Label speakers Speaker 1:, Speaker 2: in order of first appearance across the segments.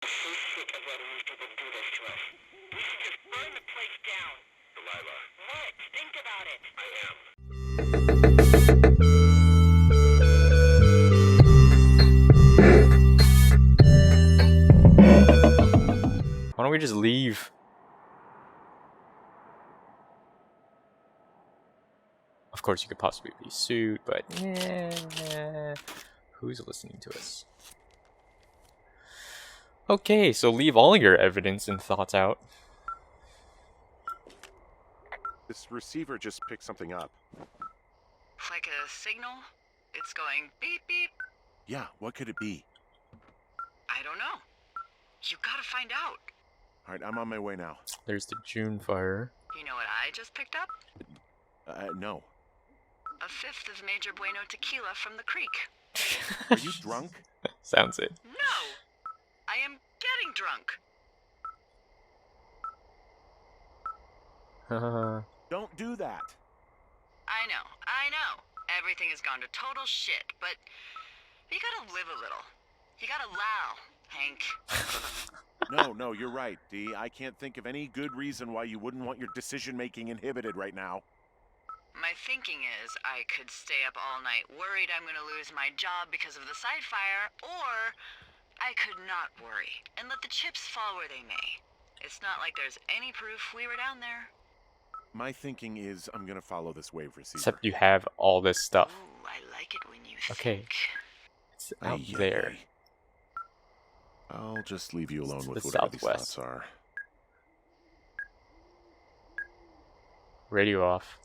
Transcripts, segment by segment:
Speaker 1: I'm so sick of letting these people do this to us. We should just burn the place down. Delilah. What? Think about it. I am.
Speaker 2: Why don't we just leave? Of course, you could possibly be sued, but yeah, who's listening to us? Okay, so leave all your evidence and thoughts out.
Speaker 3: This receiver just picked something up.
Speaker 4: Like a signal? It's going beep beep.
Speaker 3: Yeah, what could it be?
Speaker 4: I don't know. You gotta find out.
Speaker 3: All right, I'm on my way now.
Speaker 2: There's the June fire.
Speaker 4: You know what I just picked up?
Speaker 3: No.
Speaker 4: A fifth of Major Bueno tequila from the creek.
Speaker 3: Are you drunk?
Speaker 2: Sounds it.
Speaker 4: No! I am getting drunk.
Speaker 3: Don't do that.
Speaker 4: I know. Everything has gone to total shit, but you gotta live a little. You gotta allow, Hank.
Speaker 3: No, you're right, Dee. I can't think of any good reason why you wouldn't want your decision-making inhibited right now.
Speaker 4: My thinking is I could stay up all night worried I'm gonna lose my job because of the side fire, or I could not worry and let the chips fall where they may. It's not like there's any proof we were down there.
Speaker 3: My thinking is I'm gonna follow this wave receiver.
Speaker 2: Except you have all this stuff.
Speaker 4: Ooh, I like it when you
Speaker 2: Okay.
Speaker 4: think.
Speaker 2: It's out there.
Speaker 3: I'll just leave you alone
Speaker 2: It's
Speaker 3: with
Speaker 2: the
Speaker 3: whatever these
Speaker 2: southwest.
Speaker 3: thoughts are.
Speaker 2: Radio off.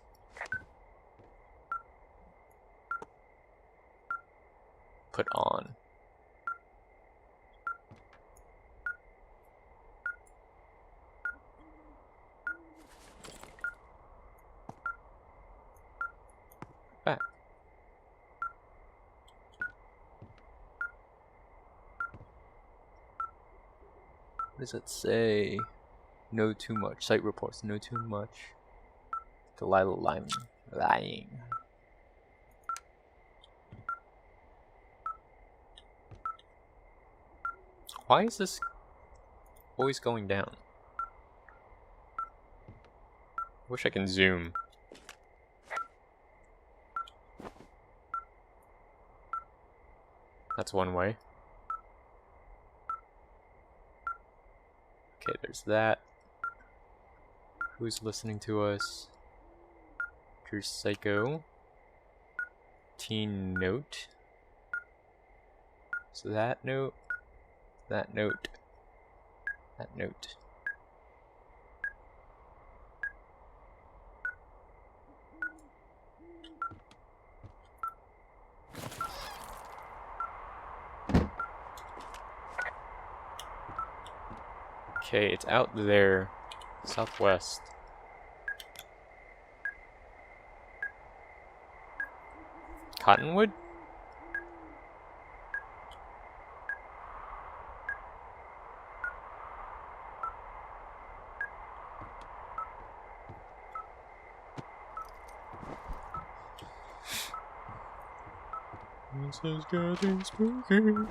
Speaker 2: Put on. Back. What does it say? Know too much. Site reports. Know too much. Delilah lying. Why is this always going down? Wish I can zoom. That's one way. Okay, there's that. Who's listening to us? Pure Psycho. Teen Note. So that note. That note. That note. Okay, it's out there. Southwest. Cottonwood? This is getting spooky.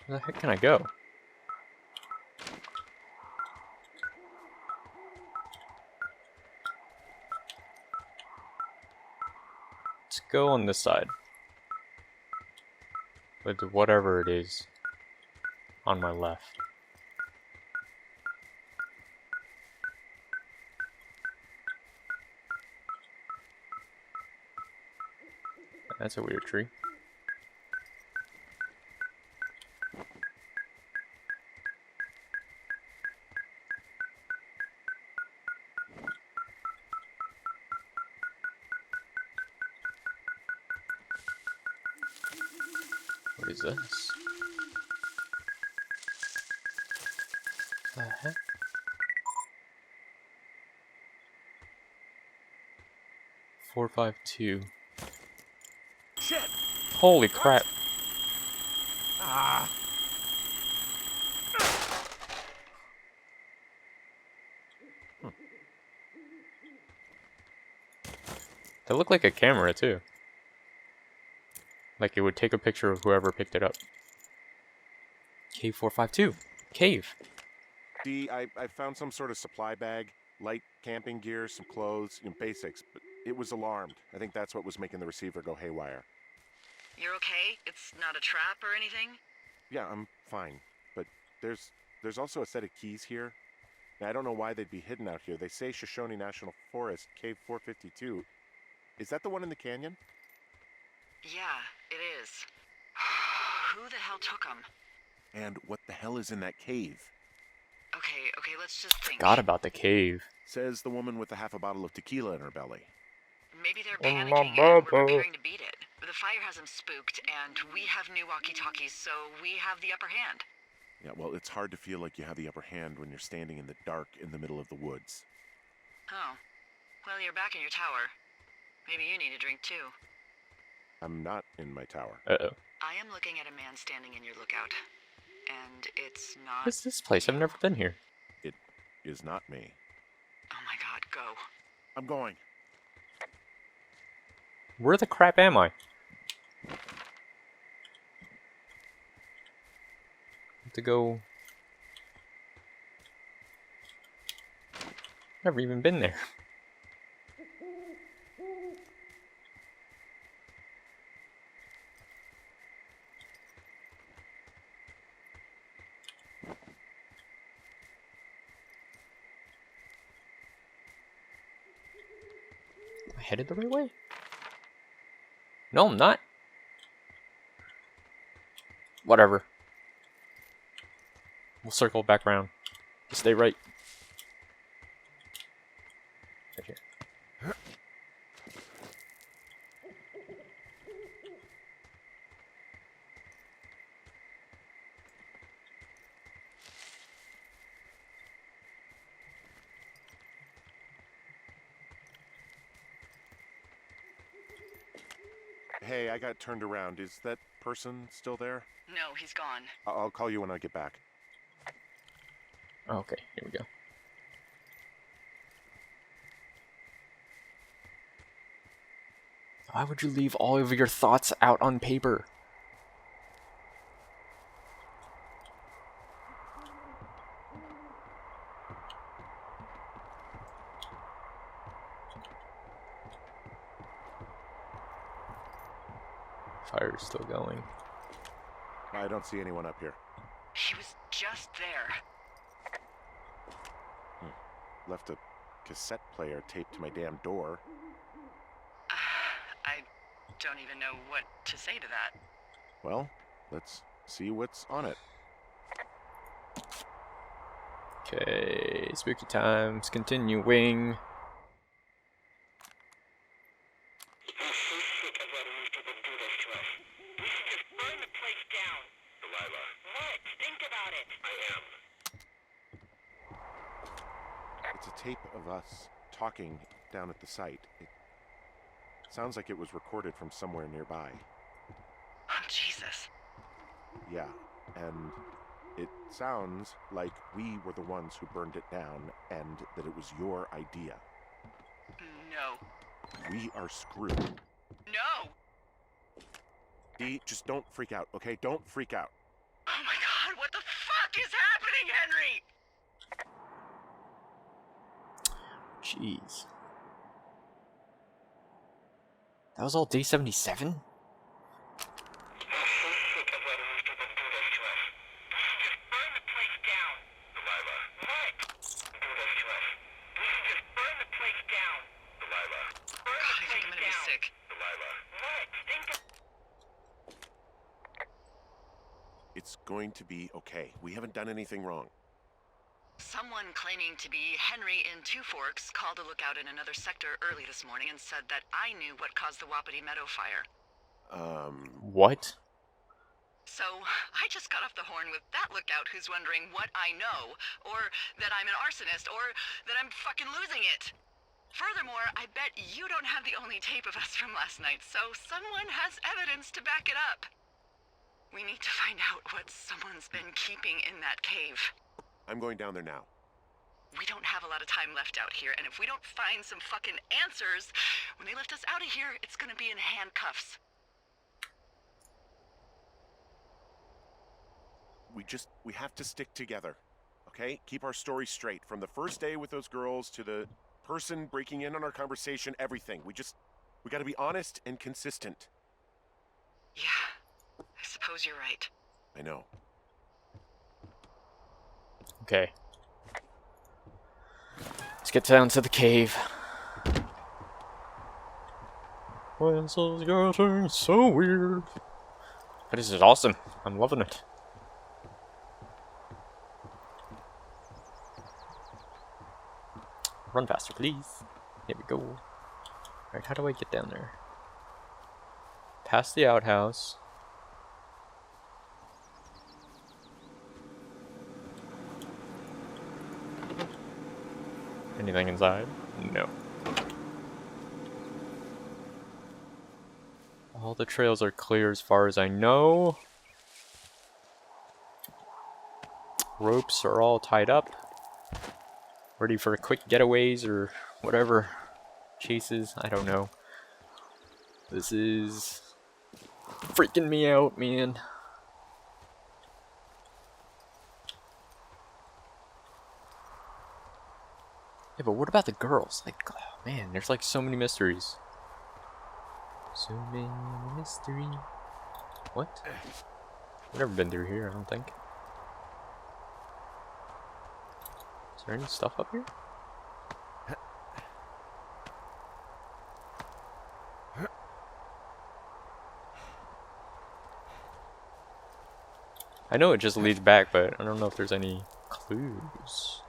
Speaker 2: Where the heck can I go? Let's go on this side. With whatever it is on my left. That's a weird tree. What is this? The heck? $452.
Speaker 3: Shit!
Speaker 2: Holy crap!
Speaker 3: Ah!
Speaker 2: They look like a camera too. Like it would take a picture of whoever picked it up. Cave 452. Cave.
Speaker 3: D, I found some sort of supply bag, light camping gear, some clothes, basics, but it was alarmed. I think that's what was making the receiver go haywire.
Speaker 4: You're okay? It's not a trap or anything?
Speaker 3: Yeah, I'm fine, but there's also a set of keys here. Now, I don't know why they'd be hidden out here. They say Shoshone National Forest, Cave 452. Is that the one in the canyon?
Speaker 4: Yeah, it is. Who the hell took them?
Speaker 3: And what the hell is in that cave?
Speaker 4: Okay, let's just think.
Speaker 2: Forgot about the cave.
Speaker 3: Says the woman with a half a bottle of tequila in her belly.
Speaker 4: Maybe they're
Speaker 2: In my
Speaker 4: panicking and we're
Speaker 2: bubble.
Speaker 4: preparing to beat it. The fire has them spooked, and we have new walkie-talkies, so we have the upper hand.
Speaker 3: Yeah, well, it's hard to feel like you have the upper hand when you're standing in the dark in the middle of the woods.
Speaker 4: Oh. Well, you're back in your tower. Maybe you need a drink, too.
Speaker 3: I'm not in my tower.
Speaker 2: Uh-oh.
Speaker 4: I am looking at a man standing in your lookout. And it's not...
Speaker 2: What's this place? I've never been here.
Speaker 3: It is not me.
Speaker 4: Oh my god, go.
Speaker 3: I'm going.
Speaker 2: Where the crap am I? To go. Never even been there. Am I headed the right way? No, I'm not. Whatever. We'll circle back around. Just stay right. Right here.
Speaker 3: Hey, I got turned around. Is that person still there?
Speaker 4: No, he's gone.
Speaker 3: I'll call you when I get back.
Speaker 2: Okay, here we go. Why would you leave all of your thoughts out on paper? Fire's still going.
Speaker 3: I don't see anyone up here.
Speaker 4: He was just there.
Speaker 3: Left a cassette player taped to my damn door.
Speaker 4: I don't even know what to say to that.
Speaker 3: Well, let's see what's on it.
Speaker 2: Okay, spooky times continuing.
Speaker 1: Sick of letting these people do this to us. We should just burn the place down. Delilah. What? Think about it. I am.
Speaker 3: It's a tape of us talking down at the site. It sounds like it was recorded from somewhere nearby.
Speaker 4: Oh, Jesus.
Speaker 3: Yeah, and it sounds like we were the ones who burned it down and that it was your idea.
Speaker 4: No.
Speaker 3: We are screwed.
Speaker 4: No!
Speaker 3: Dee, just don't freak out, okay? Don't freak out.
Speaker 4: Oh my god, what the fuck is happening, Henry?
Speaker 2: Jeez. That was all day 77?
Speaker 1: Sick of letting these people do this to us. We should just burn the place down. Delilah. What? Do this to us. We should just burn the place down. Delilah. Burn
Speaker 4: God, I
Speaker 1: the
Speaker 4: think I'm
Speaker 1: place
Speaker 4: gonna be
Speaker 1: down.
Speaker 4: sick.
Speaker 1: Delilah. What? Think of...
Speaker 3: It's going to be okay. We haven't done anything wrong.
Speaker 4: Someone claiming to be Henry in Two Forks called a lookout in another sector early this morning and said that I knew what caused the Wapiti Meadow fire.
Speaker 2: What?
Speaker 4: So, I just got off the horn with that lookout who's wondering what I know, or that I'm an arsonist, or that I'm fucking losing it. Furthermore, I bet you don't have the only tape of us from last night, so someone has evidence to back it up. We need to find out what someone's been keeping in that cave.
Speaker 3: I'm going down there now.
Speaker 4: We don't have a lot of time left out here, and if we don't find some fucking answers, when they lift us out of here, it's gonna be in handcuffs.
Speaker 3: We have to stick together, okay? Keep our story straight. From the first day with those girls to the person breaking in on our conversation, everything. We gotta be honest and consistent.
Speaker 4: Yeah, I suppose you're right.
Speaker 3: I know.
Speaker 2: Okay. Let's get down to the cave. This is getting so weird. But this is awesome. I'm loving it. Run faster, please. Here we go. Alright, how do I get down there? Past the outhouse. Anything inside? No. All the trails are clear as far as I know. Ropes are all tied up. Ready for quick getaways or whatever. Chases, I don't know. This is freaking me out, man. Yeah, but what about the girls? Like, oh, man, there's like so many mysteries. So many mysteries. What? I've never been through here, I don't think. Is there any stuff up here? I know it just leads back, but I don't know if there's any clues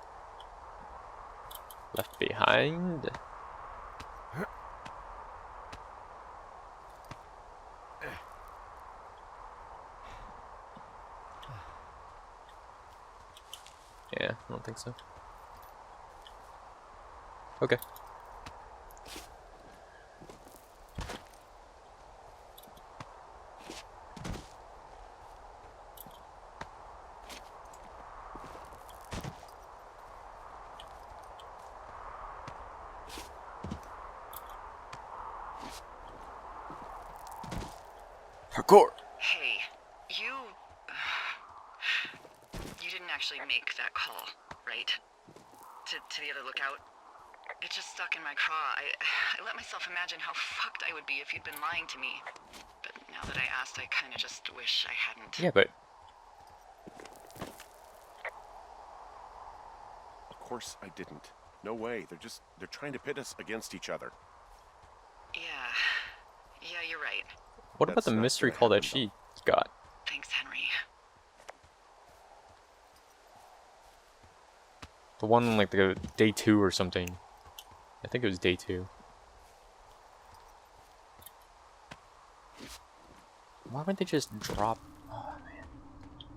Speaker 2: left behind. Yeah, I don't think so. Okay. Parkour!
Speaker 4: Hey, you didn't actually make that call, right? To the other lookout? It just stuck in my craw. I let myself imagine how fucked I would be if you'd been lying to me. But now that I asked, I kinda just wish I hadn't.
Speaker 2: Yeah, but...
Speaker 3: Of course I didn't. No way. They're trying to pit us against each other.
Speaker 4: Yeah, you're right.
Speaker 2: What about the
Speaker 3: That's not
Speaker 2: mystery
Speaker 3: gonna
Speaker 2: call that
Speaker 3: happen,
Speaker 2: she got?
Speaker 4: Thanks, Henry.
Speaker 2: The one like the day 2 or something. I think it was day 2. Why would they just drop? Oh man,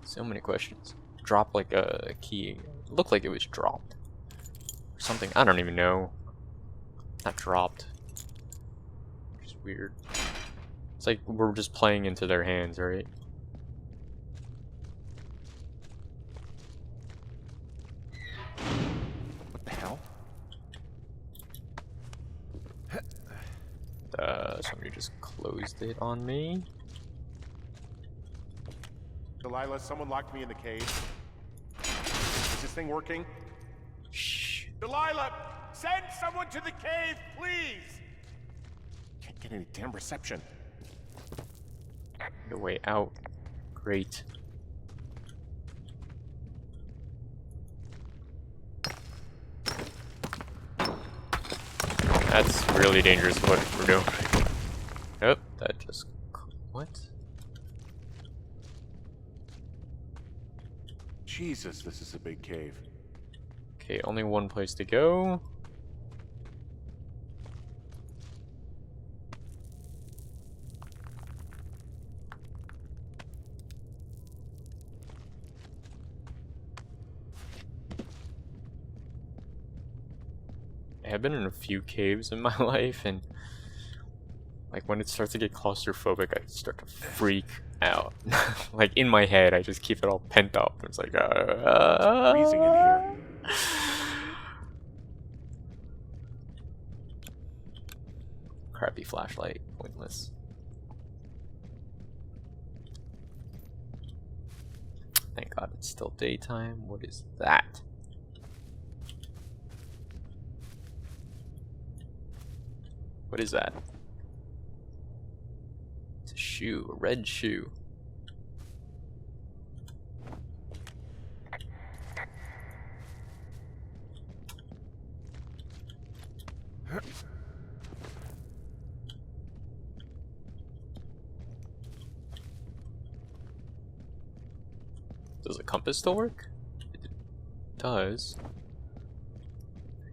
Speaker 2: so many questions. Drop like a key. It looked like it was dropped or something. I don't even know. Not dropped. Which is weird. It's like we're just playing into their hands, right?
Speaker 3: What the hell?
Speaker 2: Somebody just closed it on me.
Speaker 3: Delilah, someone locked me in the cave. Is this thing working?
Speaker 2: Shh.
Speaker 3: Delilah, send someone to the cave, please! Can't get any damn reception.
Speaker 2: The way out. Great. That's really dangerous what we're doing. Nope, that just... What?
Speaker 3: Jesus, this is a big cave.
Speaker 2: Okay, only one place to go. I've been in a few caves in my life, and like when it starts to get claustrophobic, I start to freak out. Like in my head, I just keep it all pent up. It's like,
Speaker 3: Freezing in here.
Speaker 2: Crappy flashlight, pointless. Thank God it's still daytime. What is that? What is that? It's a shoe, a red shoe. Does the compass still work? It does.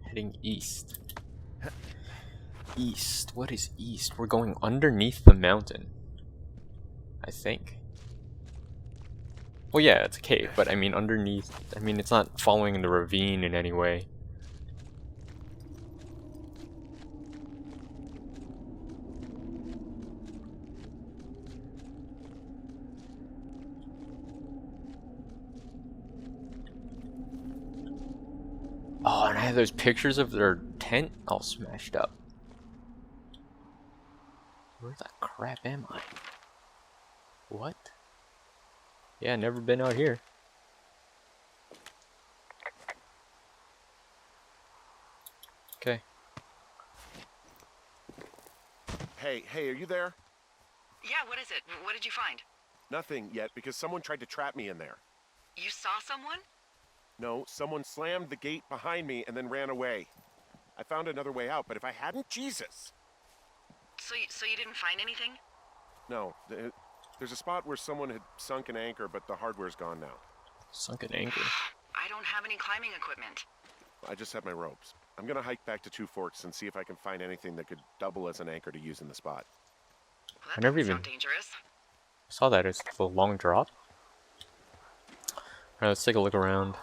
Speaker 2: Heading east. East. What is east? We're going underneath the mountain. I think. Well, yeah, it's a cave, but I mean underneath. I mean, it's not following the ravine in any way. Oh, and I have those pictures of their tent all smashed up. Where the crap am I? What? Yeah, never been out here. Okay.
Speaker 3: Hey, are you there?
Speaker 4: Yeah, what is it? What did you find?
Speaker 3: Nothing yet, because someone tried to trap me in there.
Speaker 4: You saw someone?
Speaker 3: No, someone slammed the gate behind me and then ran away. I found another way out, but if I hadn't, Jesus!
Speaker 4: So you didn't find anything?
Speaker 3: No, there's a spot where someone had sunk an anchor, but the hardware's gone now.
Speaker 2: Sunk an anchor.
Speaker 4: I don't have any climbing equipment.
Speaker 3: I just have my ropes. I'm gonna hike back to Two Forks and see if I can find anything that could double as an anchor to use in the spot.
Speaker 4: Well, that
Speaker 2: I never
Speaker 4: doesn't
Speaker 2: even
Speaker 4: sound dangerous.
Speaker 2: saw that. It's the long drop. Alright, let's take a look around.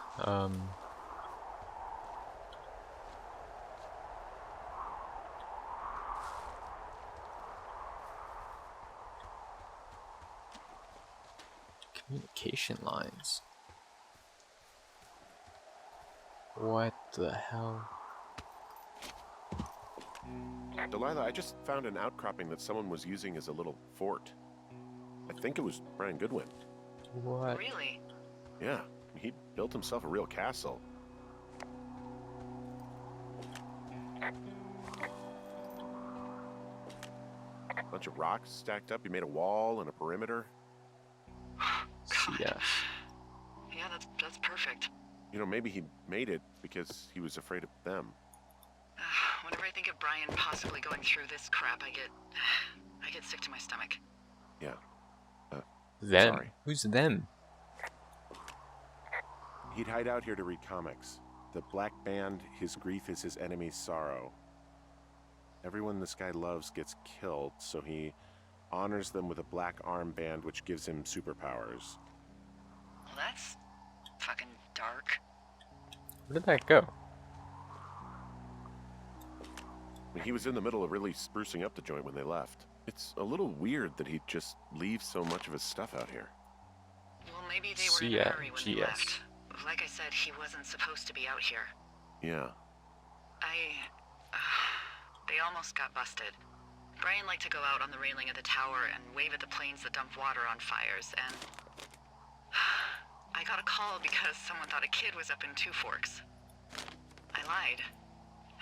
Speaker 2: Communication lines. What the hell?
Speaker 3: Delilah, I just found an outcropping that someone was using as a little fort. I think it was Brian Goodwin.
Speaker 2: What?
Speaker 4: Really?
Speaker 3: Yeah, he built himself a real castle. Bunch of rocks stacked up. He made a wall and a perimeter.
Speaker 4: God.
Speaker 2: Yes.
Speaker 4: Yeah, that's perfect.
Speaker 3: You know, maybe he made it because he was afraid of them.
Speaker 4: Whenever I think of Brian possibly going through this crap, I get sick to my stomach.
Speaker 3: Yeah.
Speaker 2: Them?
Speaker 3: Sorry.
Speaker 2: Who's them?
Speaker 3: He'd hide out here to read comics. The Black Band, his grief is his enemy's sorrow. Everyone this guy loves gets killed, so he honors them with a black armband which gives him superpowers.
Speaker 4: Well, that's fucking dark.
Speaker 2: Where did that go?
Speaker 3: He was in the middle of really sprucing up the joint when they left. It's a little weird that he'd just leave so much of his stuff out here.
Speaker 4: Well, maybe they were in a hurry when they
Speaker 2: GS.
Speaker 4: left. Like I said, he wasn't supposed to be out here.
Speaker 3: Yeah.
Speaker 4: They almost got busted. Brian liked to go out on the railing of the tower and wave at the planes that dumped water on fires, and I got a call because someone thought a kid was up in Two Forks. I lied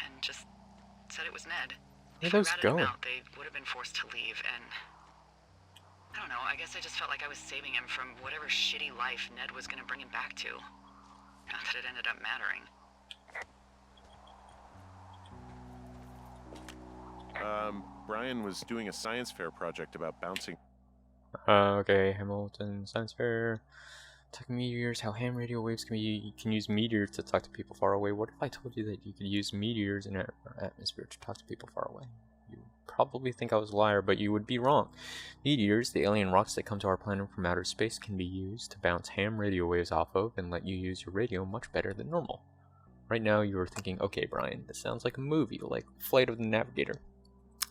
Speaker 4: and just said it was Ned.
Speaker 2: Where'd
Speaker 4: If I
Speaker 2: those
Speaker 4: ratted
Speaker 2: go?
Speaker 4: him out, they would have been forced to leave, and I don't know, I guess I just felt like I was saving him from whatever shitty life Ned was gonna bring him back to. Not that it ended up mattering.
Speaker 3: Brian was doing a science fair project about bouncing.
Speaker 2: Okay, Hamilton, Science Fair. Talking meteors, how ham radio waves can use meteors to talk to people far away. What if I told you that you could use meteors in our atmosphere to talk to people far away? You would probably think I was a liar, but you would be wrong. Meteors, the alien rocks that come to our planet from outer space, can be used to bounce ham radio waves off of and let you use your radio much better than normal. Right now you are thinking, okay, Brian, this sounds like a movie, like Flight of the Navigator.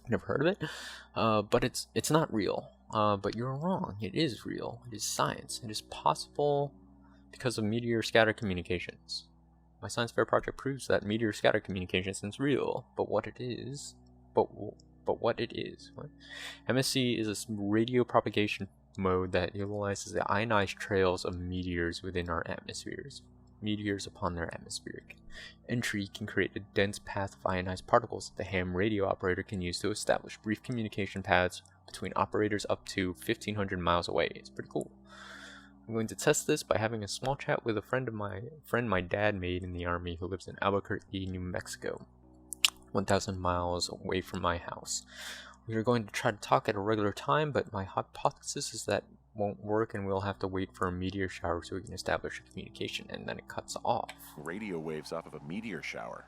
Speaker 2: Never heard of it, but it's not real. But you're wrong. It is real. It is science. It is possible because of meteor scatter communications. My science fair project proves that meteor scatter communications is real. But what it is, what? MSC is a radio propagation mode that utilizes the ionized trails of meteors within our atmospheres. Meteors upon their atmospheric entry can create a dense path of ionized particles that the ham radio operator can use to establish brief communication paths between operators up to 1,500 miles away. It's pretty cool. I'm going to test this by having a small chat with a friend my dad made in the army who lives in Albuquerque, New Mexico, 1,000 miles away from my house. We are going to try to talk at a regular time, but my hypothesis is that won't work and we'll have to wait for a meteor shower so we can establish a communication, and then it cuts off.
Speaker 3: Radio waves off of a meteor shower.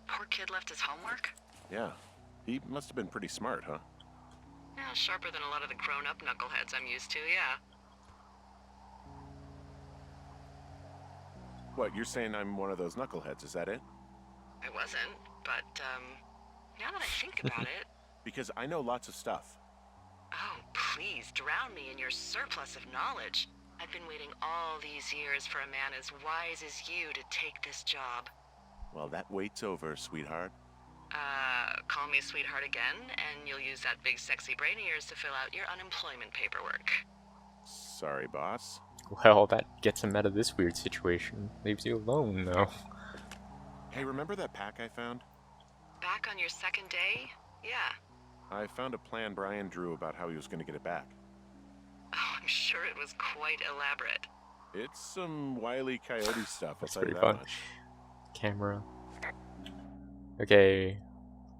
Speaker 4: Poor kid left his homework?
Speaker 3: Yeah. He must have been pretty smart, huh?
Speaker 4: Yeah, sharper than a lot of the grown-up knuckleheads I'm used to, yeah.
Speaker 3: What, you're saying I'm one of those knuckleheads, is that it?
Speaker 4: I wasn't, but, now that I think about it...
Speaker 3: Because I know lots of stuff.
Speaker 4: Oh, please, drown me in your surplus of knowledge. I've been waiting all these years for a man as wise as you to take this job.
Speaker 3: Well, that wait's over, sweetheart.
Speaker 4: Call me sweetheart again, and you'll use that big sexy brain of yours to fill out your unemployment paperwork.
Speaker 3: Sorry, boss.
Speaker 2: Well, that gets him out of this weird situation. Leaves you alone, though.
Speaker 3: Hey, remember that pack I found?
Speaker 4: Back on your second day? Yeah.
Speaker 3: I found a plan Brian drew about how he was going to get it back.
Speaker 4: Oh, I'm sure it was quite elaborate.
Speaker 3: It's some Wile E. Coyote stuff, I'll
Speaker 2: That's
Speaker 3: tell you
Speaker 2: pretty
Speaker 3: that
Speaker 2: fun.
Speaker 3: much.
Speaker 2: Camera. Okay.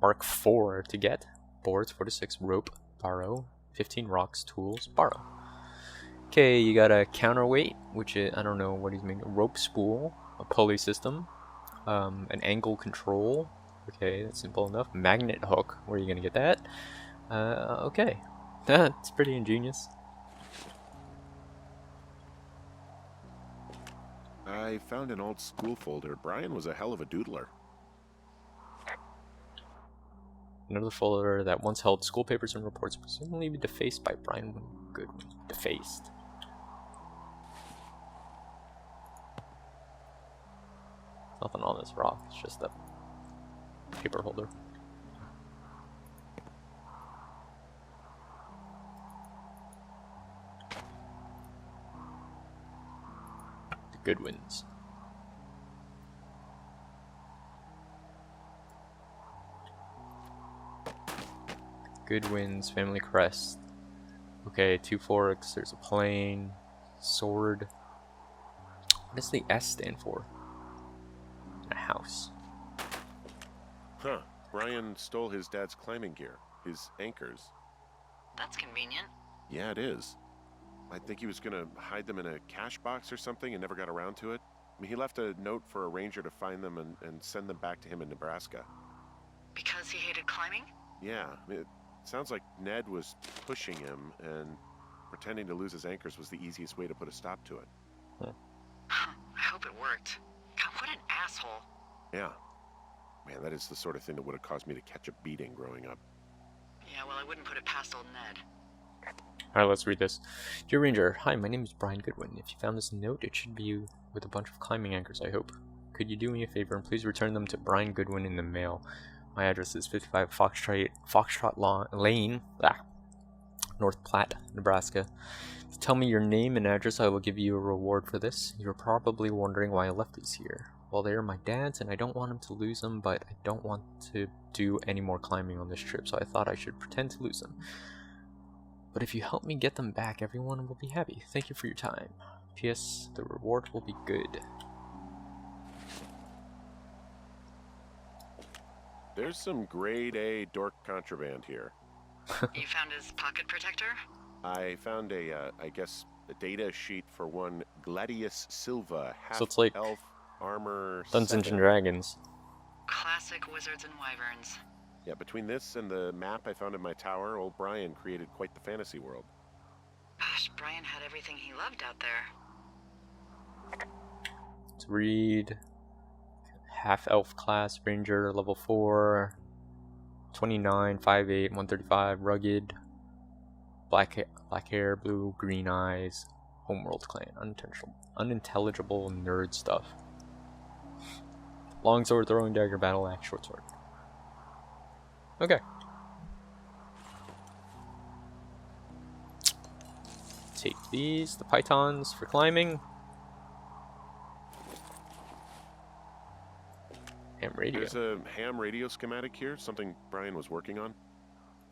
Speaker 2: Mark 4 to get. Boards 4 to 6. Rope. Borrow. 15 rocks. Tools. Borrow. Okay, you got a counterweight, which is, I don't know what he's making. A rope spool. A pulley system. An angle control. Okay, that's simple enough. Magnet hook. Where are you gonna get that? Okay. That's pretty ingenious.
Speaker 3: I found an old school folder. Brian was a hell of a doodler.
Speaker 2: Another folder that once held school papers and reports, presumably defaced by Brian Goodwin. Defaced. Nothing on this rock, it's just a paper holder. The Goodwins. Goodwin's family crest. Okay, 2 forks, there's a plane, sword. What does the S stand for? A house.
Speaker 3: Huh. Brian stole his dad's climbing gear. His anchors.
Speaker 4: That's convenient.
Speaker 3: Yeah, it is. I think he was gonna hide them in a cash box or something and never got around to it. I mean, he left a note for a ranger to find them and send them back to him in Nebraska.
Speaker 4: Because he hated climbing?
Speaker 3: Yeah, it sounds like Ned was pushing him, and pretending to lose his anchors was the easiest way to put a stop to it.
Speaker 4: I hope it worked. God, what an asshole.
Speaker 3: Yeah. Man, that is the sort of thing that would have caused me to catch a beating growing up.
Speaker 4: Yeah, well, I wouldn't put it past old Ned.
Speaker 2: Alright, let's read this. Dear Ranger, hi, my name is Brian Goodwin. If you found this note, it should be you with a bunch of climbing anchors, I hope. Could you do me a favor and please return them to Brian Goodwin in the mail? My address is 55 Foxtrot Lane, North Platte, Nebraska. If you tell me your name and address, I will give you a reward for this. You're probably wondering why I left these here. Well, they are my dad's, and I don't want him to lose them, but I don't want to do any more climbing on this trip, so I thought I should pretend to lose them. But if you help me get them back, everyone will be happy. Thank you for your time. P.S. The reward will be good.
Speaker 3: There's some grade A dork contraband here.
Speaker 4: You found his pocket protector?
Speaker 3: I found a data sheet for one Gladius Silva,
Speaker 2: So it's like
Speaker 3: half-elf armor.
Speaker 2: Dungeons
Speaker 3: 7.
Speaker 2: and Dragons.
Speaker 4: Classic wizards and wyverns.
Speaker 3: Yeah, between this and the map I found in my tower, old Brian created quite the fantasy world.
Speaker 4: Gosh, Brian had everything he loved out there.
Speaker 2: Let's read. half elf class, ranger, level 4, 29, 5'8", 135, rugged, black hair, blue, green eyes, homeworld clan, unintelligible nerd stuff. Long sword, throwing dagger, battle axe, short sword. Okay. Take these, the pythons for climbing. Ham radio.
Speaker 3: There's a ham radio schematic here, something Brian was working on.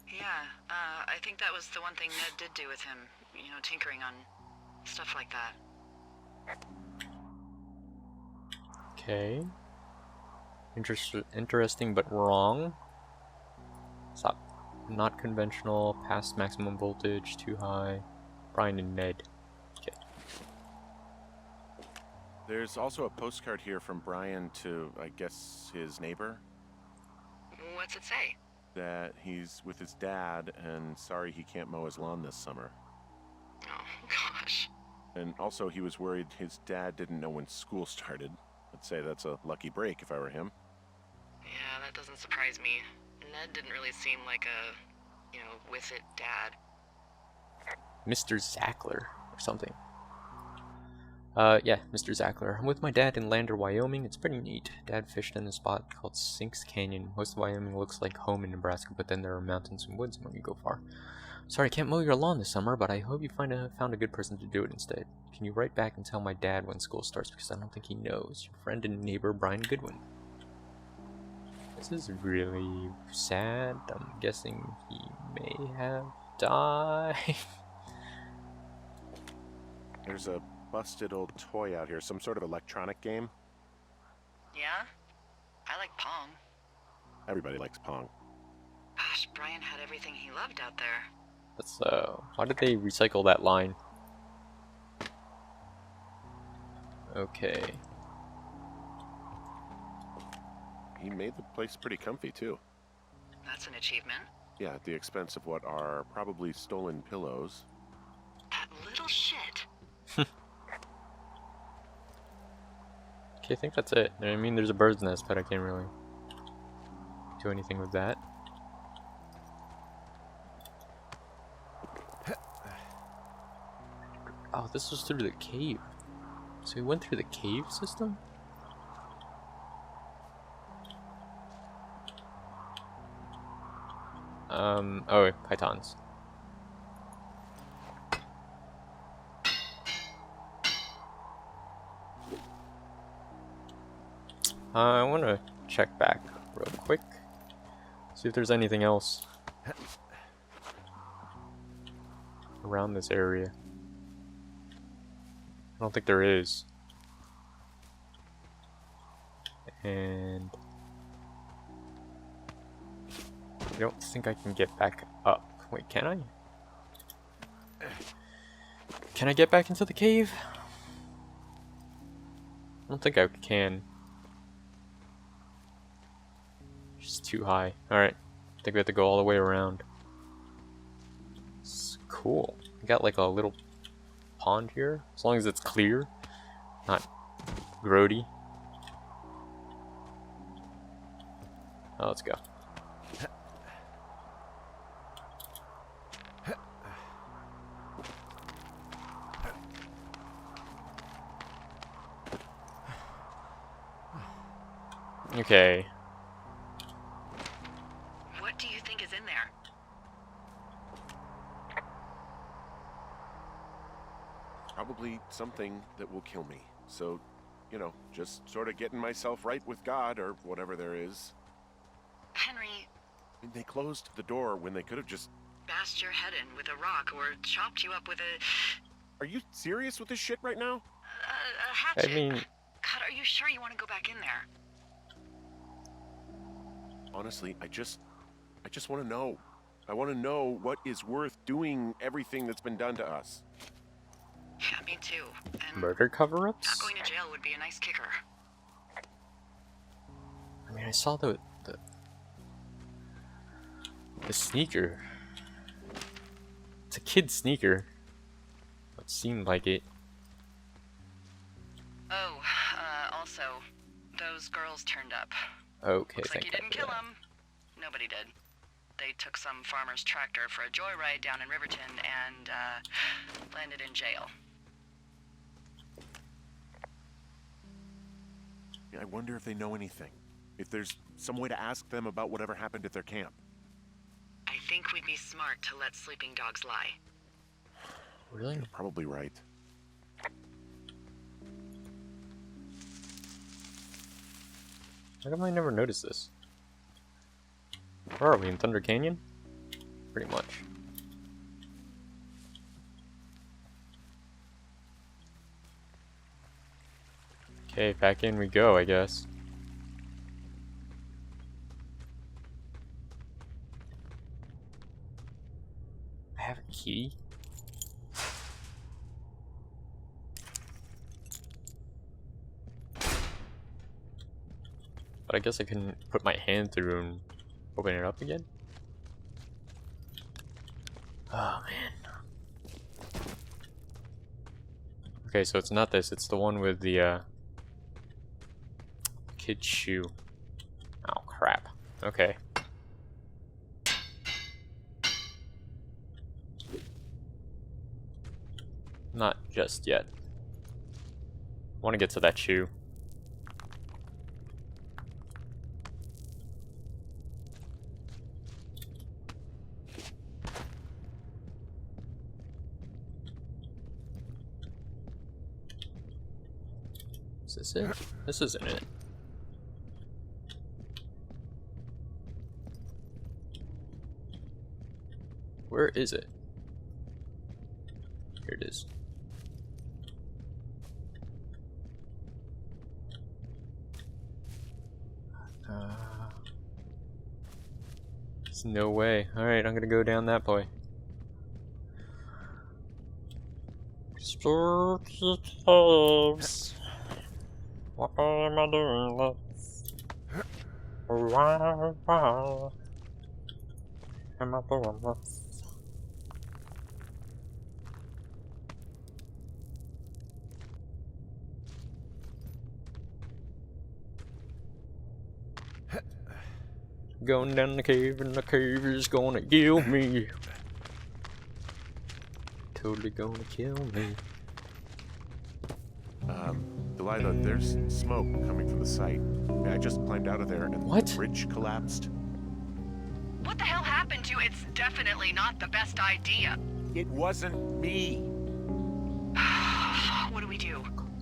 Speaker 4: Yeah, I think that was the one thing Ned did do with him. You know, tinkering on stuff like that.
Speaker 2: Okay. Interesting but wrong. Stop. Not conventional, past maximum voltage, too high. Brian and Ned. Okay.
Speaker 3: There's also a postcard here from Brian to, I guess, his neighbor.
Speaker 4: What's it say?
Speaker 3: That he's with his dad and sorry he can't mow his lawn this summer.
Speaker 4: Oh, gosh.
Speaker 3: And also he was worried his dad didn't know when school started. I'd say that's a lucky break if I were him.
Speaker 4: Yeah, that doesn't surprise me. Ned didn't really seem like a, you know, with it dad.
Speaker 2: Mr. Zackler or something. Yeah, Mr. Zackler. I'm with my dad in Lander, Wyoming. It's pretty neat. Dad fished in a spot called Sinks Canyon. Most of Wyoming looks like home in Nebraska, but then there are mountains and woods when you go far. Sorry, I can't mow your lawn this summer, but I hope you found a good person to do it instead. Can you write back and tell my dad when school starts, because I don't think he knows. Your friend and neighbor, Brian Goodwin. This is really sad. I'm guessing he may have died.
Speaker 3: There's a busted old toy out here, some sort of electronic game.
Speaker 4: Yeah? I like Pong.
Speaker 3: Everybody likes Pong.
Speaker 4: Gosh, Brian had everything he loved out there.
Speaker 2: That's, why did they recycle that line? Okay.
Speaker 3: He made the place pretty comfy, too.
Speaker 4: That's an achievement.
Speaker 3: Yeah, at the expense of what are probably stolen pillows.
Speaker 4: That little shit.
Speaker 2: Okay, I think that's it. I mean, there's a bird's nest, but I can't really do anything with that. Oh, this was through the cave. So we went through the cave system? Oh, pythons. I want to check back real quick. See if there's anything else around this area. I don't think there is. And I don't think I can get back up. Wait, can I? Can I get back into the cave? I don't think I can. Just too high. Alright. I think we have to go all the way around. It's cool. We got like a little pond here. As long as it's clear. Not grody. Oh, let's go. Okay.
Speaker 4: What do you think is in there?
Speaker 3: Probably something that will kill me. So, you know, just sort of getting myself right with God or whatever there is.
Speaker 4: Henry,
Speaker 3: I mean, they closed the door when they could have just...
Speaker 4: bashed your head in with a rock or chopped you up with a...
Speaker 3: Are you serious with this shit right now?
Speaker 4: a hatchet.
Speaker 2: I mean...
Speaker 4: God, are you sure you want to go back in there?
Speaker 3: Honestly, I just want to know. I want to know what is worth doing everything that's been done to us.
Speaker 4: Yeah, me too. And
Speaker 2: Murder cover-ups?
Speaker 4: not going to jail would be a nice kicker.
Speaker 2: I mean, I saw the sneaker. It's a kid's sneaker. It seemed like it.
Speaker 4: Oh, also, those those girls turned up.
Speaker 2: Okay,
Speaker 4: Looks like
Speaker 2: thank
Speaker 4: you
Speaker 2: God
Speaker 4: didn't
Speaker 2: for
Speaker 4: kill
Speaker 2: that.
Speaker 4: them. Nobody did. They took some farmer's tractor for a joyride down in Riverton and landed in jail.
Speaker 3: I wonder if they know anything. If there's some way to ask them about whatever happened at their camp.
Speaker 4: I think we'd be smart to let sleeping dogs lie.
Speaker 2: Really?
Speaker 3: You're probably right.
Speaker 2: How come I never noticed this? Where are we, in Thunder Canyon? Pretty much. Okay, back in we go, I guess. I have a key? But I guess I couldn't put my hand through and open it up again? Oh, man. Okay, so it's not this, it's the one with the, kid's shoe. Oh, crap. Okay. Not just yet. I want to get to that shoe. Is this it? This isn't it. Where is it? Here it is. There's no way. Alright, I'm gonna go down that way. Spooky caves. Why am I doing this? Why am I doing this? Going down the cave and the cave is gonna kill me. Totally gonna kill me.
Speaker 3: Delilah, there's smoke coming from the site. I just climbed out of there and
Speaker 2: What?
Speaker 3: the bridge collapsed.
Speaker 4: What the hell happened to you? It's definitely not the best idea.
Speaker 3: It wasn't me.